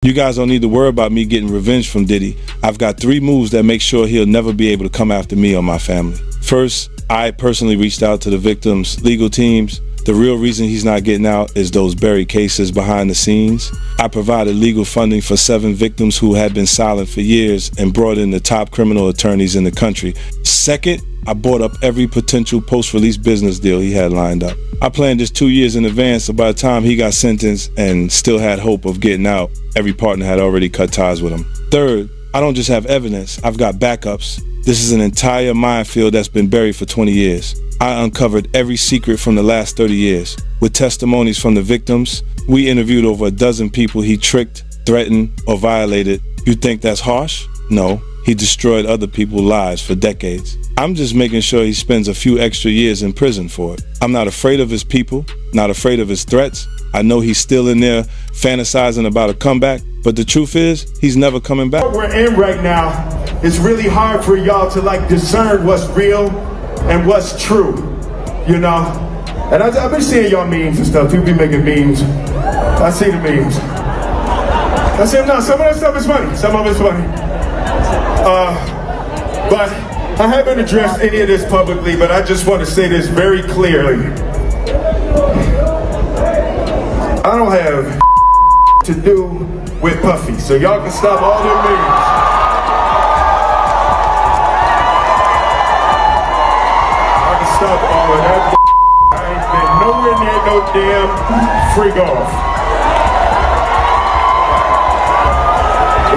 You guys don't need to worry about me getting revenge from Diddy. I've got 3 moves that make sure he'll never be able to come after me or my family. First, I personally reached out to the victims' legal teams. The real reason he's not getting out is those buried cases behind the scenes. I provided legal funding for 7 victims who had been silent for years and brought in the top criminal attorneys in the country. Second, I bought up every potential post-release business deal he had lined up. I planned this 2 years in advance, so by the time he got sentenced and still had hope of getting out, every partner had already cut ties with him. Third, I don't just have evidence, I've got backups. This is an entire minefield that's been buried for 20 years. I uncovered every secret from the last 30 years. With testimonies from the victims, we interviewed over a dozen people he tricked, threatened, or violated. You think that's harsh? No, he destroyed other people's lives for decades. I'm just making sure he spends a few extra years in prison for it. I'm not afraid of his people, not afraid of his threats. I know he's still in there fantasizing about a comeback, but the truth is, he's never coming back. What we're in right now, it's really hard for y'all to discern what's real and what's true, you know? And I've been seeing y'all memes and stuff. People be making memes. I see the memes. I said, no, some of that stuff is funny. Some of it's funny. But I haven't addressed any of this publicly, but I just want to say this very clearly. I don't have to do with Puffy, so y'all can stop all them memes. I can stop all of that. I ain't been nowhere near no damn freak off.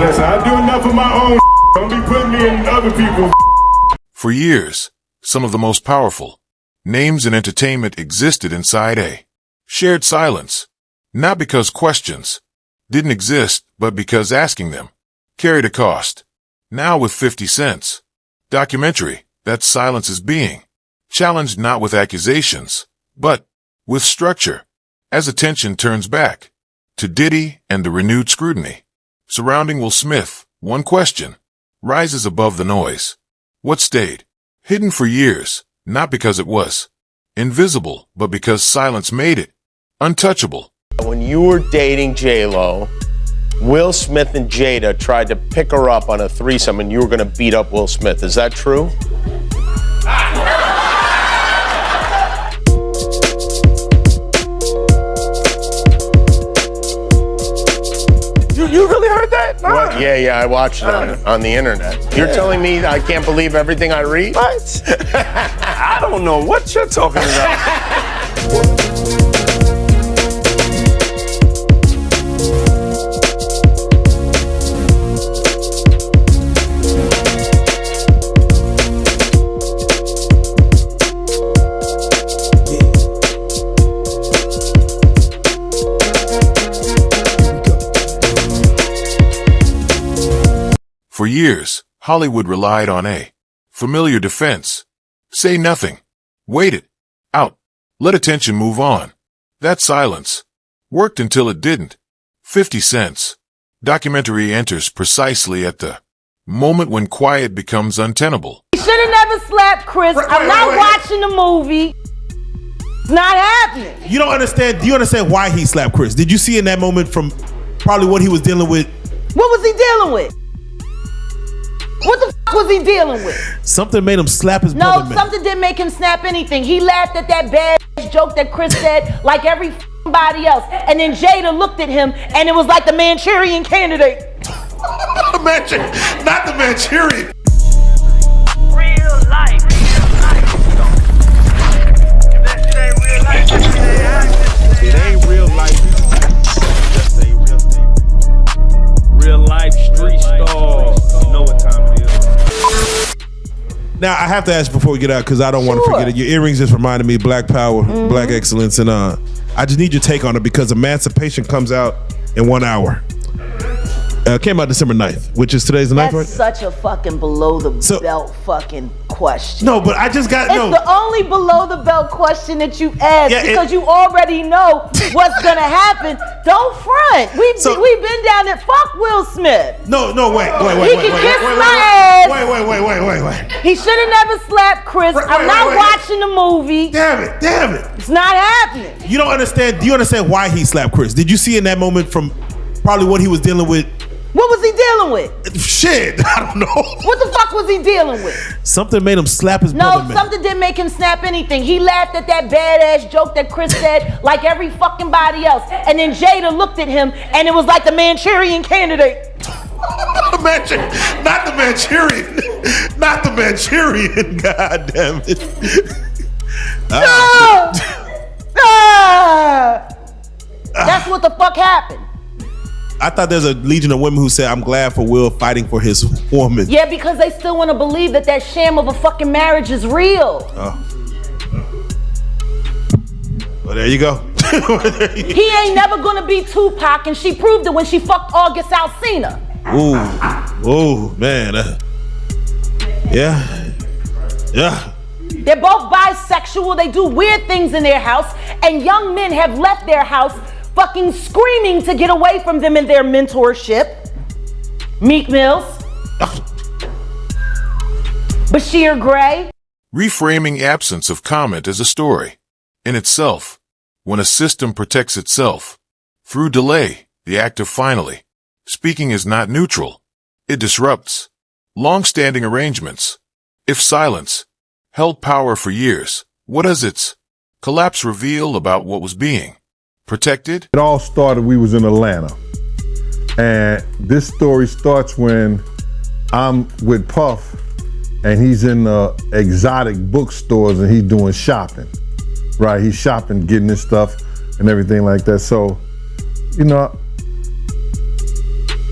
Listen, I do enough of my own. Don't be putting me in other people's. For years, some of the most powerful names in entertainment existed inside a shared silence. Not because questions didn't exist, but because asking them carried a cost. Now with 50 Cent's documentary, that silence is being challenged not with accusations, but with structure. As attention turns back to Diddy and the renewed scrutiny surrounding Will Smith, one question rises above the noise. What stayed hidden for years, not because it was invisible, but because silence made it untouchable. When you were dating J-Lo, Will Smith and Jada tried to pick her up on a threesome and you were going to beat up Will Smith. Is that true? You really heard that? Nah. What? Yeah, I watched it on the internet. You're telling me I can't believe everything I read? What? I don't know what you're talking about. For years, Hollywood relied on a familiar defense. Say nothing. Wait it out. Let attention move on. That silence worked until it didn't. 50 Cent's documentary enters precisely at the moment when quiet becomes untenable. He should have never slapped Chris. I'm not watching the movie. It's not happening. You don't understand. Do you understand why he slapped Chris? Did you see in that moment from probably what he was dealing with? What was he dealing with? What the f was he dealing with? Something made him slap his brother. No, something didn't make him snap anything. He laughed at that bad joke that Chris said like everybody else. And then Jada looked at him and it was like the Manchurian Candidate. Not the Manchurian. Real life. If that shit ain't real life, It ain't real life. Just say real life street stars. You know what time it is. Now I have to ask before we get out because I don't want to forget it. Your earrings just reminded me of Black Power, Black Excellence, and I just need your take on it because Emancipation comes out in 1 hour. Came out December 9th, which is today's the 9th, right? That's such a fucking below the belt fucking question. No, but I just got It's the only below the belt question that you asked because you already know what's gonna happen. Don't front. We've been down there. Fuck Will Smith. No, wait. He can kiss my ass. Wait. He should have never slapped Chris. I'm not watching the movie. Damn it. It's not happening. You don't understand. Do you understand why he slapped Chris? Did you see in that moment from probably what he was dealing with. What was he dealing with? Shit, I don't know. What the fuck was he dealing with? Something made him slap his No, brother, man. something didn't make him snap anything. He laughed at that badass joke that Chris said like every fucking body else. And then Jada looked at him and it was like the Manchurian Candidate. Not the Manchurian. Not the Manchurian, god damn it. That's what the fuck happened. I thought there's a legion of women who said, I'm glad for Will fighting for his woman. Yeah, because they still want to believe that that sham of a fucking marriage is real. Well, there you go. He ain't never gonna be Tupac, and she proved it when she fucked August Alsina. Ooh, man. Yeah. They're both bisexual. They do weird things in their house, and young men have left their house fucking screaming to get away from them in their mentorship. Meek Mills. Bashir Gray. Reframing absence of comment as a story. In itself, when a system protects itself, through delay, the act of finally, speaking is not neutral. It disrupts long-standing arrangements. If silence held power for years, what does its collapse reveal about what was being protected? It all started, we was in Atlanta. And this story starts when I'm with Puff and he's in the exotic bookstores and he's doing shopping. Right, he's shopping, getting his stuff and everything like that. So, you know,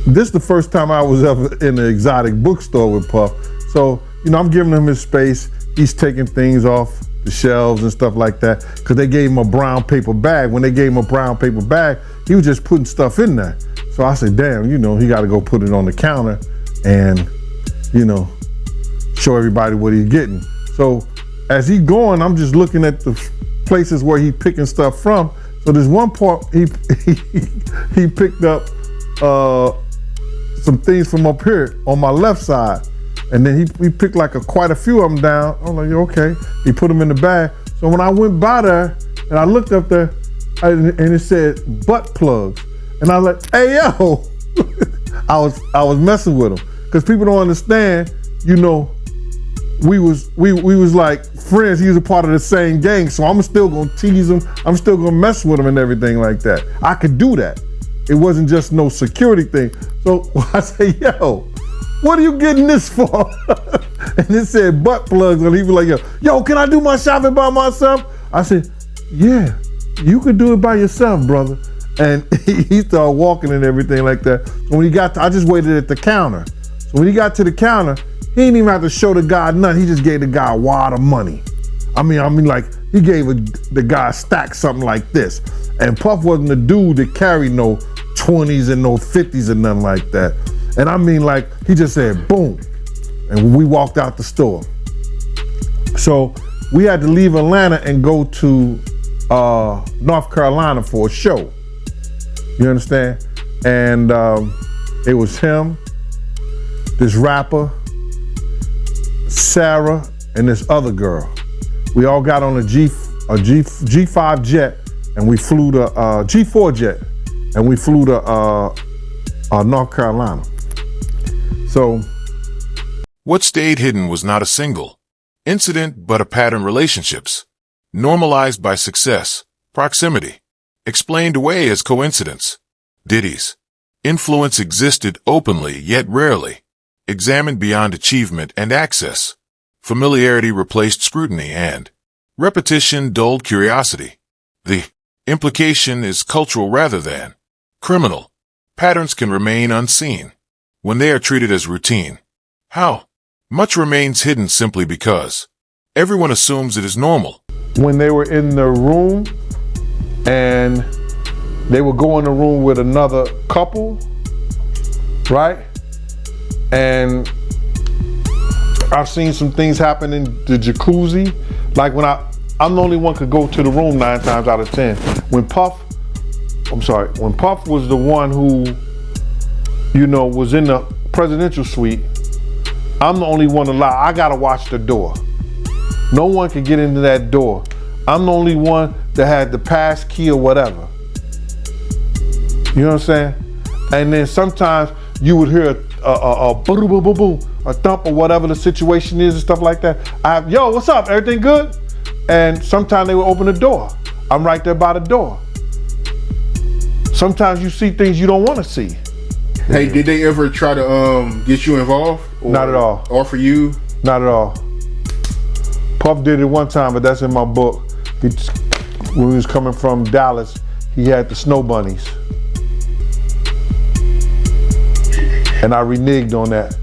this is the first time I was ever in an exotic bookstore with Puff. So, you know, I'm giving him his space. He's taking things off the shelves and stuff like that because they gave him a brown paper bag. When they gave him a brown paper bag, he was just putting stuff in there. So I said, damn, you know, he got to go put it on the counter and, you know, show everybody what he's getting. So as he's going, I'm just looking at the places where he picking stuff from. So there's one part he picked up some things from up here on my left side. And then he picked like quite a few of them down. I'm like, okay. He put them in the bag. So when I went by there and I looked up there and it said butt plugs. And I was like, hey, yo. I was messing with him. Because people don't understand, you know, we was like friends. He was a part of the same gang. So I'm still gonna tease him. I'm still gonna mess with him and everything like that. I could do that. It wasn't just no security thing. So I say, yo, what are you getting this for? And it said butt plugs. And he was like, yo, can I do my shopping by myself? I said, yeah, you could do it by yourself, brother. And he started walking and everything like that. So when he got I just waited at the counter. So when he got to the counter, he didn't even have to show the guy nothing. He just gave the guy a wad of money. I mean, like he gave the guy a stack something like this. And Puff wasn't the dude that carried no 20s and no 50s and nothing like that. And I mean, like he just said, boom. And we walked out the store. So we had to leave Atlanta and go to North Carolina for a show. You understand? And it was him, this rapper, Sarah, and this other girl. We all got on a G5 jet, and we flew to G4 jet, and we flew to North Carolina. So, what stayed hidden was not a single incident, but a pattern relationships, normalized by success, proximity, explained away as coincidence. Diddy's influence existed openly yet rarely, examined beyond achievement and access. Familiarity replaced scrutiny and repetition dulled curiosity. The implication is cultural rather than criminal. Patterns can remain unseen when they are treated as routine. How much remains hidden simply because everyone assumes it is normal. When they were in the room and they would go in the room with another couple, right? And I've seen some things happen in the jacuzzi. Like when I'm the only one could go to the room 9 times out of 10. When Puff was the one who, you know, was in the presidential suite, I'm the only one allowed. I gotta watch the door. No one can get into that door. I'm the only one that had the pass key or whatever. You know what I'm saying? And then sometimes you would hear a boom, boom, boom, boom, a thump or whatever the situation is and stuff like that. Yo, what's up? Everything good? And sometimes they would open the door. I'm right there by the door. Sometimes you see things you don't want to see. Hey, did they ever try to get you involved? Or Not at all. Offer you? Not at all. Puff did it one time, but that's in my book. When he was coming from Dallas, he had the snow bunnies. And I reneged on that.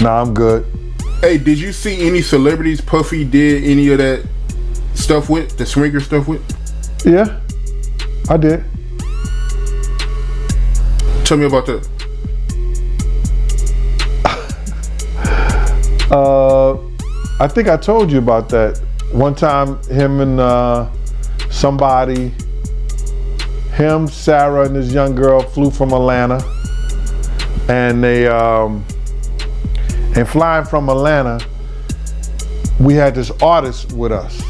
Nah, I'm good. Hey, did you see any celebrities Puffy did any of that stuff with? The swinger stuff with? Yeah, I did. Tell me about that. I think I told you about that. One time, him and somebody, him, Sarah, and this young girl flew from Atlanta. And they, and flying from Atlanta, we had this artist with us,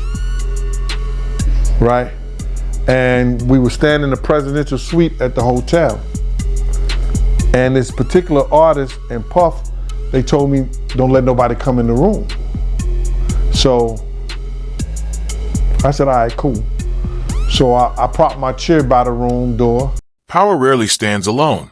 right? And we were staying in the presidential suite at the hotel. And this particular artist and Puff, they told me, don't let nobody come in the room. So I said, all right, cool. So I propped my chair by the room door. Power rarely stands alone.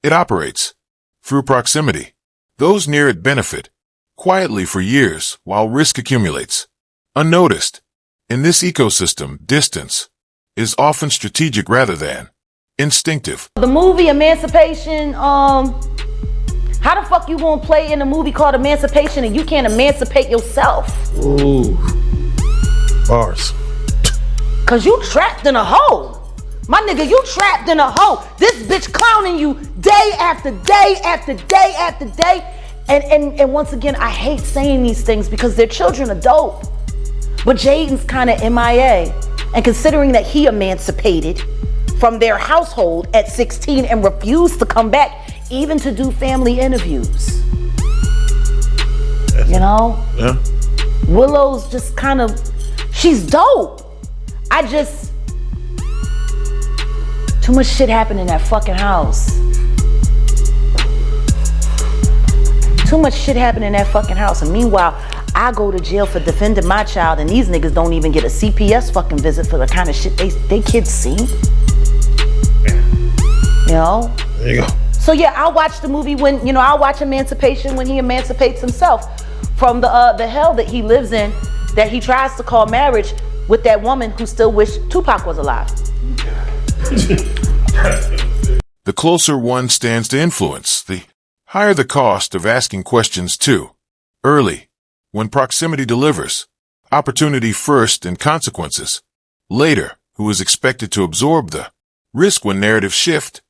It operates through proximity. Those near it benefit quietly for years while risk accumulates. Unnoticed. In this ecosystem, distance is often strategic rather than instinctive. The movie Emancipation, how the fuck you gonna play in a movie called Emancipation and you can't emancipate yourself? Ooh. Bars. Cause you trapped in a hole. My nigga, you trapped in a hole. This bitch clowning you day after day after day after day. And once again, I hate saying these things because their children are dope. But Jaden's kind of MIA. And considering that he emancipated from their household at 16 and refused to come back, even to do family interviews. You know? Yeah. Willow's just kind of, she's dope. Too much shit happened in that fucking house. Too much shit happened in that fucking house. And meanwhile, I go to jail for defending my child and these niggas don't even get a CPS fucking visit for the kind of shit they kids see. You know? There you go. So yeah, I'll watch the movie when, I'll watch Emancipation when he emancipates himself from the hell that he lives in, that he tries to call marriage with that woman who still wished Tupac was alive. The closer one stands to influence, the higher the cost of asking questions too. Early, when proximity delivers, opportunity first and consequences. Later, who is expected to absorb the risk when narratives shift.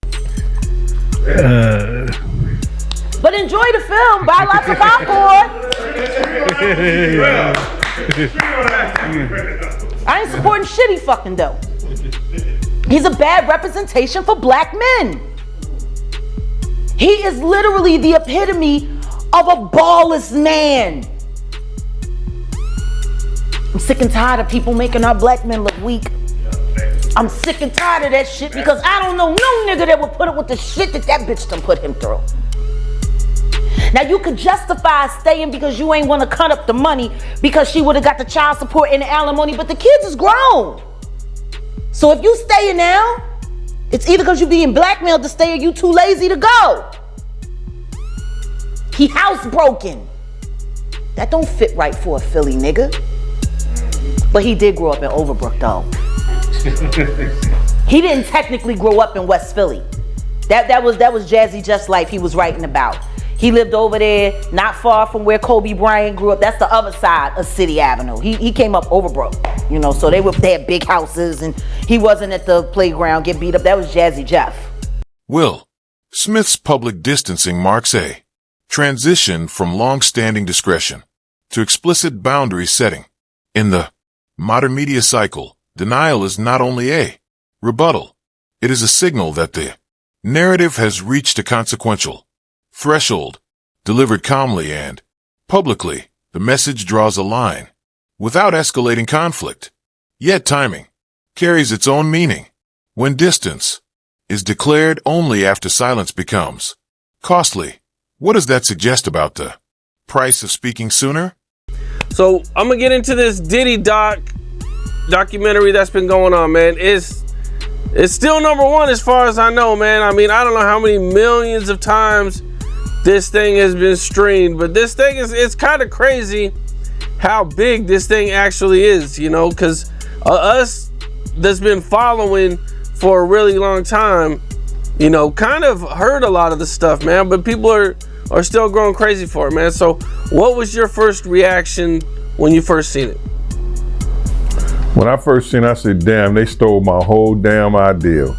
But enjoy the film, buy lots of popcorn. I ain't supporting shit he fucking though. He's a bad representation for black men. He is literally the epitome of a ballless man. I'm sick and tired of people making our black men look weak. I'm sick and tired of that shit because I don't know no nigga that would put up with the shit that bitch done put him through. Now you could justify staying because you ain't want to cut up the money because she would have got the child support and the alimony, but the kids is grown. So if you staying now, it's either because you being blackmailed to stay or you too lazy to go. He housebroken. That don't fit right for a Philly nigga. But he did grow up in Overbrook though. He didn't technically grow up in West Philly. That was Jazzy Just Life he was writing about. He lived over there, not far from where Kobe Bryant grew up. That's the other side of City Avenue. He came up Overbrook, so they had big houses and he wasn't at the playground get beat up. That was Jazzy Jeff. Will Smith's public distancing marks a transition from long-standing discretion to explicit boundary setting. In the modern media cycle, denial is not only a rebuttal, it is a signal that the narrative has reached a consequential threshold. Delivered calmly and publicly, the message draws a line without escalating conflict. Yet timing carries its own meaning. When distance is declared only after silence becomes costly. What does that suggest about the price of speaking sooner? So I'm gonna get into this Diddy documentary that's been going on, man. It's still #1 as far as I know, man. I mean, I don't know how many millions of times this thing has been streamed, but this thing it's kind of crazy how big this thing actually is, you know, because us that's been following for a really long time, you know, kind of heard a lot of the stuff, man, but people are still going crazy for it, man. So what was your first reaction when you first seen it? When I first seen it, I said, damn, they stole my whole damn idea.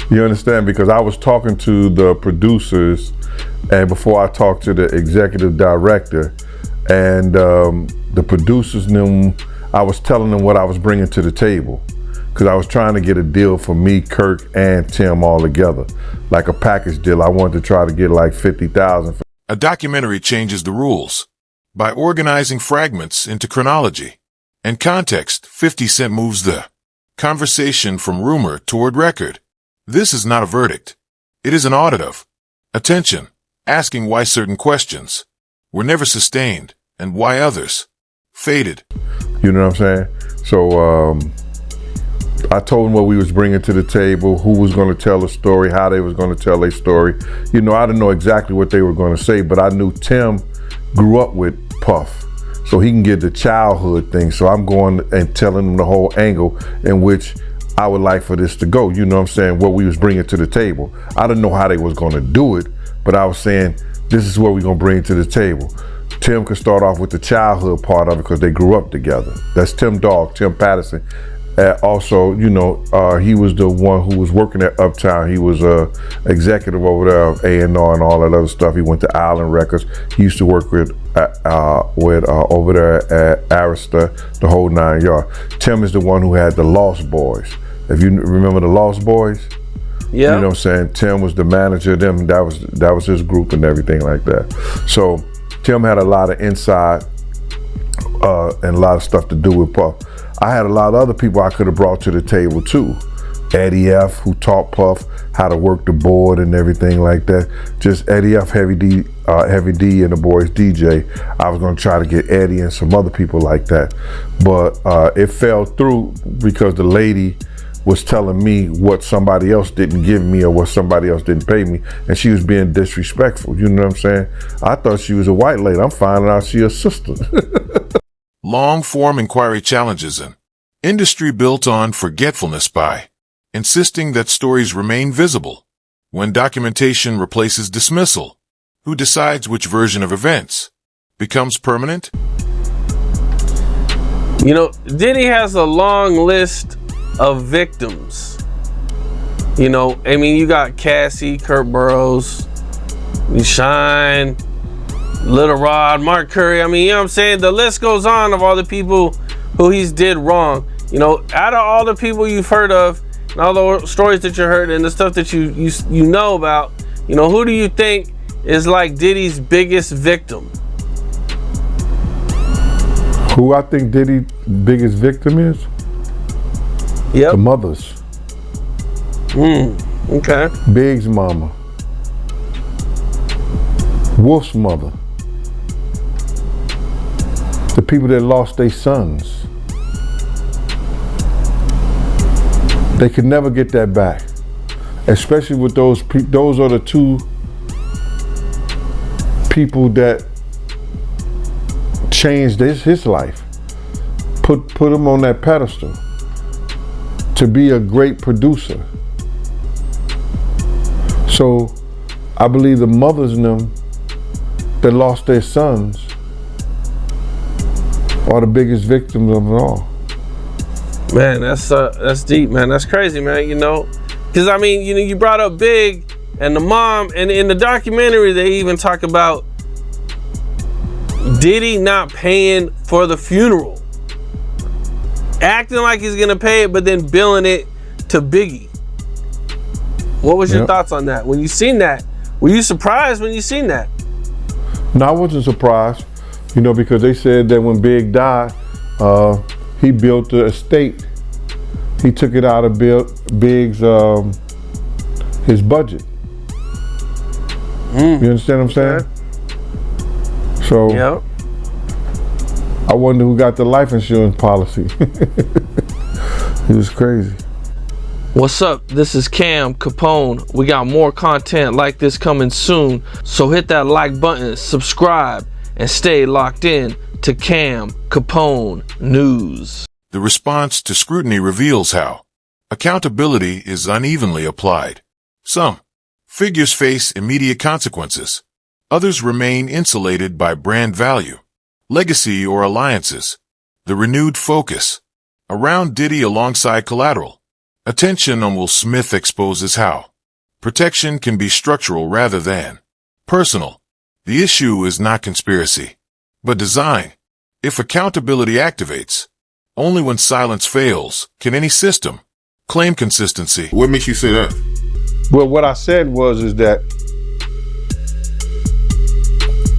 You understand? Because I was talking to the producers, and before I talked to the executive director, and the producers knew, I was telling them what I was bringing to the table. Because I was trying to get a deal for me, Kirk, and Tim all together. Like a package deal. I wanted to try to get like 50,000. A documentary changes the rules by organizing fragments into chronology and context. 50 Cent moves the conversation from rumor toward record. This is not a verdict. It is an audit of attention, asking why certain questions were never sustained and why others faded. You know what I'm saying? So I told them what we was bringing to the table, who was going to tell a story, how they was going to tell a story. You know, I didn't know exactly what they were going to say, but I knew Tim grew up with Puff, so he can get the childhood thing. So I'm going and telling them the whole angle in which I would like for this to go. You know what I'm saying? What we was bringing to the table. I didn't know how they was going to do it, but I was saying, this is what we're going to bring to the table. Tim could start off with the childhood part of it because they grew up together. That's Tim Dog, Tim Patterson. Also, you know, he was the one who was working at Uptown. He was executive over there of A&R and all that other stuff. He went to Island Records. He used to work with over there at Arista, the whole 9 yards. Tim is the one who had the Lost Boys. If you remember the Lost Boys, yeah, you know what I'm saying. Tim was the manager of them. That was his group and everything like that. So Tim had a lot of inside and a lot of stuff to do with Puff. I had a lot of other people I could have brought to the table too. Eddie F, who taught Puff how to work the board and everything like that. Just Eddie F, Heavy D, and the boys DJ. I was gonna try to get Eddie and some other people like that, but it fell through because the lady was telling me what somebody else didn't give me or what somebody else didn't pay me, and she was being disrespectful. You know what I'm saying? I thought she was a white lady. I'm finding out she's a sister. Long-form inquiry challenges an industry built on forgetfulness by insisting that stories remain visible. When documentation replaces dismissal, who decides which version of events becomes permanent? You know, Diddy has a long list of victims. You know, I mean, you got Cassie, Kurt Burrows, Shine, Little Rod, Mark Curry. I mean, you know what I'm saying? The list goes on of all the people who he's did wrong. You know, out of all the people you've heard of and all the stories that you heard and the stuff that you know about, you know, who do you think is like Diddy's biggest victim? Who I think Diddy's biggest victim is? Yep. The mothers. Okay. Big's mama. Wolf's mother. The people that lost their sons. They could never get that back. Especially with those are the two people that changed his life. Put him on that pedestal to be a great producer. So I believe the mothers in them that lost their sons are the biggest victims of it all. Man, that's deep, man. That's crazy, man. You know, because I mean, you know, you brought up Big and the mom, and in the documentary they even talk about Diddy not paying for the funeral, acting like he's gonna pay it, but then billing it to Biggie. What was your thoughts on that? When you seen that, were you surprised when you seen that? No, I wasn't surprised, you know, because they said that when Big died, he built the estate. He took it out of Big's his budget. You understand what I'm saying? So Yep. I wonder who got the life insurance policy. It was crazy. What's up? This is Cam Capone. We got more content like this coming soon, so hit that like button, subscribe, and stay locked in to Cam Capone News. The response to scrutiny reveals how accountability is unevenly applied. Some figures face immediate consequences. Others remain insulated by brand value, legacy, or alliances. The renewed focus around Diddy alongside collateral. Attention on Will Smith exposes how protection can be structural rather than personal. The issue is not conspiracy, but design. If accountability activates, only when silence fails can any system claim consistency. What makes you say that? Well, what I said is that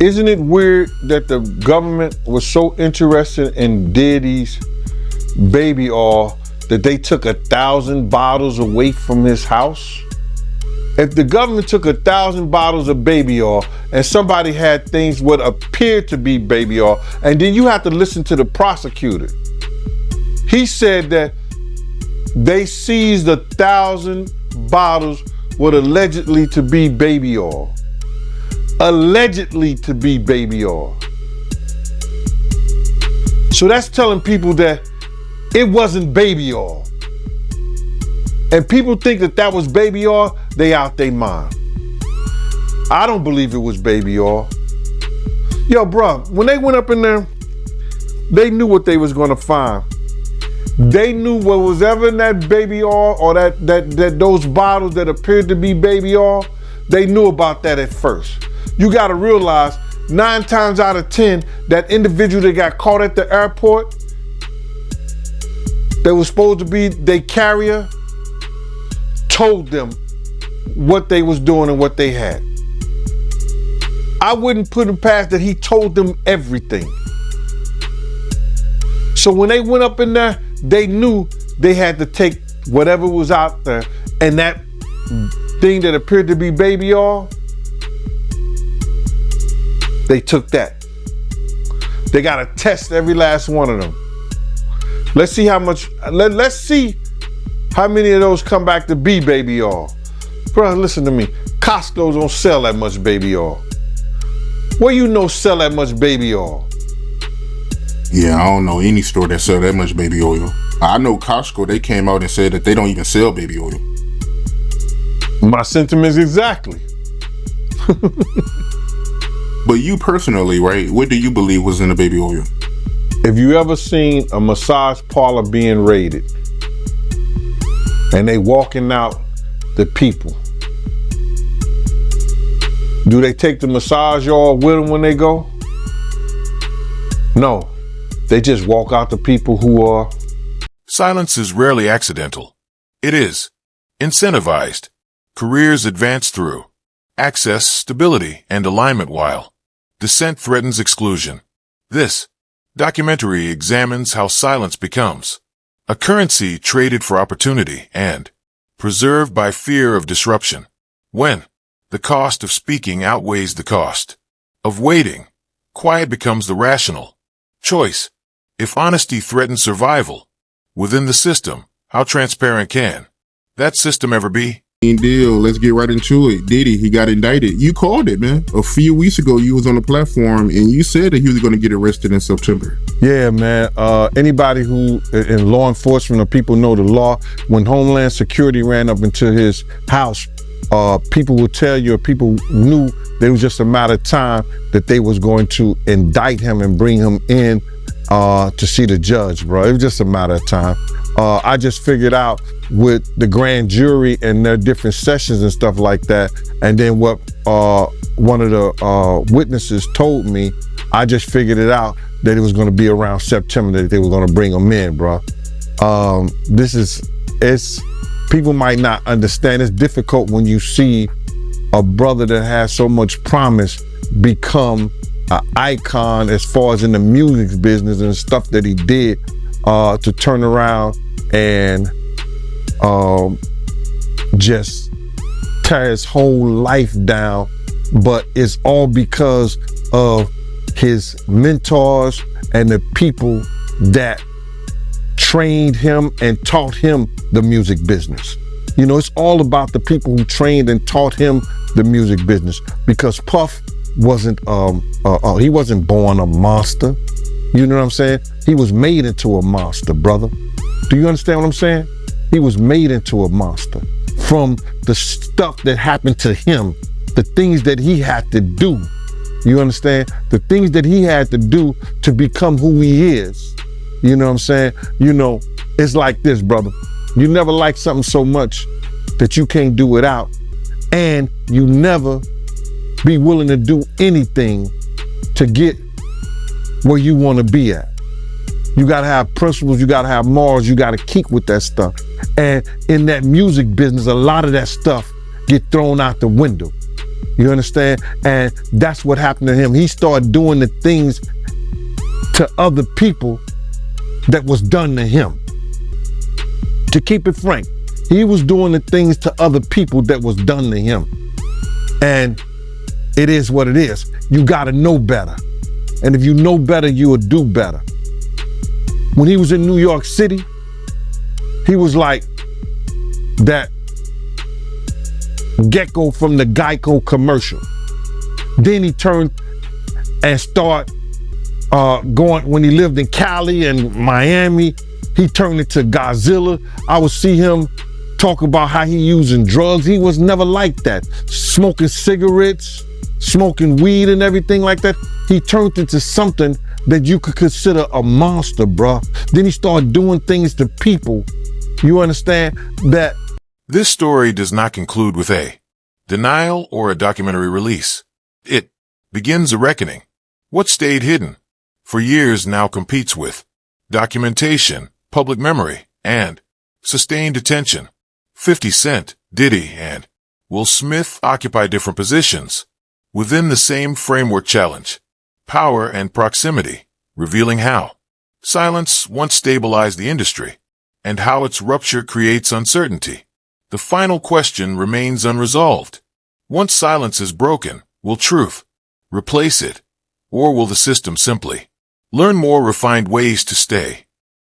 isn't it weird that the government was so interested in Diddy's baby oil that they took 1,000 bottles away from his house? If the government took 1,000 bottles of baby oil and somebody had things what appeared to be baby oil, and then you have to listen to the prosecutor. He said that they seized 1,000 bottles what allegedly to be baby oil. Allegedly to be baby oil. So that's telling people that it wasn't baby oil. And people think that that was baby oil, they out their mind. I don't believe it was baby oil. Yo, bro, when they went up in there, they knew what they was gonna find. They knew what was ever in that baby oil or that those bottles that appeared to be baby oil, they knew about that at first. You gotta realize 9 times out of 10, that individual that got caught at the airport, that was supposed to be their carrier, told them what they was doing and what they had. I wouldn't put him past that he told them everything. So when they went up in there, they knew they had to take whatever was out there, and that thing that appeared to be baby oil, they took that. They gotta test every last one of them. Let's see how much, let's see how many of those come back to be baby oil. Bro, listen to me. Costco don't sell that much baby oil. Where you know sell that much baby oil? Yeah, I don't know any store that sell that much baby oil. I know Costco, they came out and said that they don't even sell baby oil. My sentiments exactly. But you personally, right, what do you believe was in the baby oil? If you ever seen a massage parlor being raided and they walking out the people, do they take the massage oil with them when they go? No, they just walk out the people who are. Silence is rarely accidental. It is incentivized. Careers advance through access, stability, and alignment while dissent threatens exclusion. This documentary examines how silence becomes a currency traded for opportunity and preserved by fear of disruption. When the cost of speaking outweighs the cost of waiting, quiet becomes the rational choice. If honesty threatens survival within the system, how transparent can that system ever be? Deal. Let's get right into it. Diddy, he got indicted. You called it, man. A few weeks ago, you was on the platform and you said that he was going to get arrested in September. Yeah, man. Anybody who in law enforcement or people know the law, when Homeland Security ran up into his house, people will tell you, or people knew it was just a matter of time that they was going to indict him and bring him in to see the judge, bro. It was just a matter of time. I just figured out with the grand jury and their different sessions and stuff like that, and then what one of the witnesses told me, I just figured it out that it was going to be around September that they were going to bring him in, bro. It's people might not understand. It's difficult when you see a brother that has so much promise become an icon as far as in the music business and stuff that he did, to turn around and just tear his whole life down, but it's all because of his mentors and the people that trained him and taught him the music business. You know, it's all about the people who trained and taught him the music business, because Puff wasn't he wasn't born a monster. You know what I'm saying? He was made into a monster, brother. Do you understand what I'm saying? He was made into a monster from the stuff that happened to him, the things that he had to do. You understand? The things that he had to do to become who he is. You know what I'm saying? You know, it's like this, brother. You never like something so much that you can't do without, and you never be willing to do anything to get where you want to be at. You got to have principles, you got to have morals, you got to keep with that stuff. And in that music business, a lot of that stuff get thrown out the window. You understand? And that's what happened to him. He started doing the things to other people that was done to him. To keep it frank, he was doing the things to other people that was done to him. And it is what it is. You got to know better. And if you know better, you will do better. When he was in New York City, he was like that gecko from the Geico commercial. Then he turned and started going, when he lived in Cali and Miami, he turned into Godzilla. I would see him talk about how he using drugs. He was never like that. Smoking cigarettes, smoking weed and everything like that. He turned into something that you could consider a monster, bruh. Then he started doing things to people. You understand that? This story does not conclude with a denial or a documentary release. It begins a reckoning. What stayed hidden for years now competes with documentation, public memory, and sustained attention. 50 Cent, Diddy, and Will Smith occupy different positions within the same framework challenge, power and proximity, revealing how silence once stabilized the industry and how its rupture creates uncertainty. The final question remains unresolved. Once silence is broken, will truth replace it, or will the system simply learn more refined ways to stay?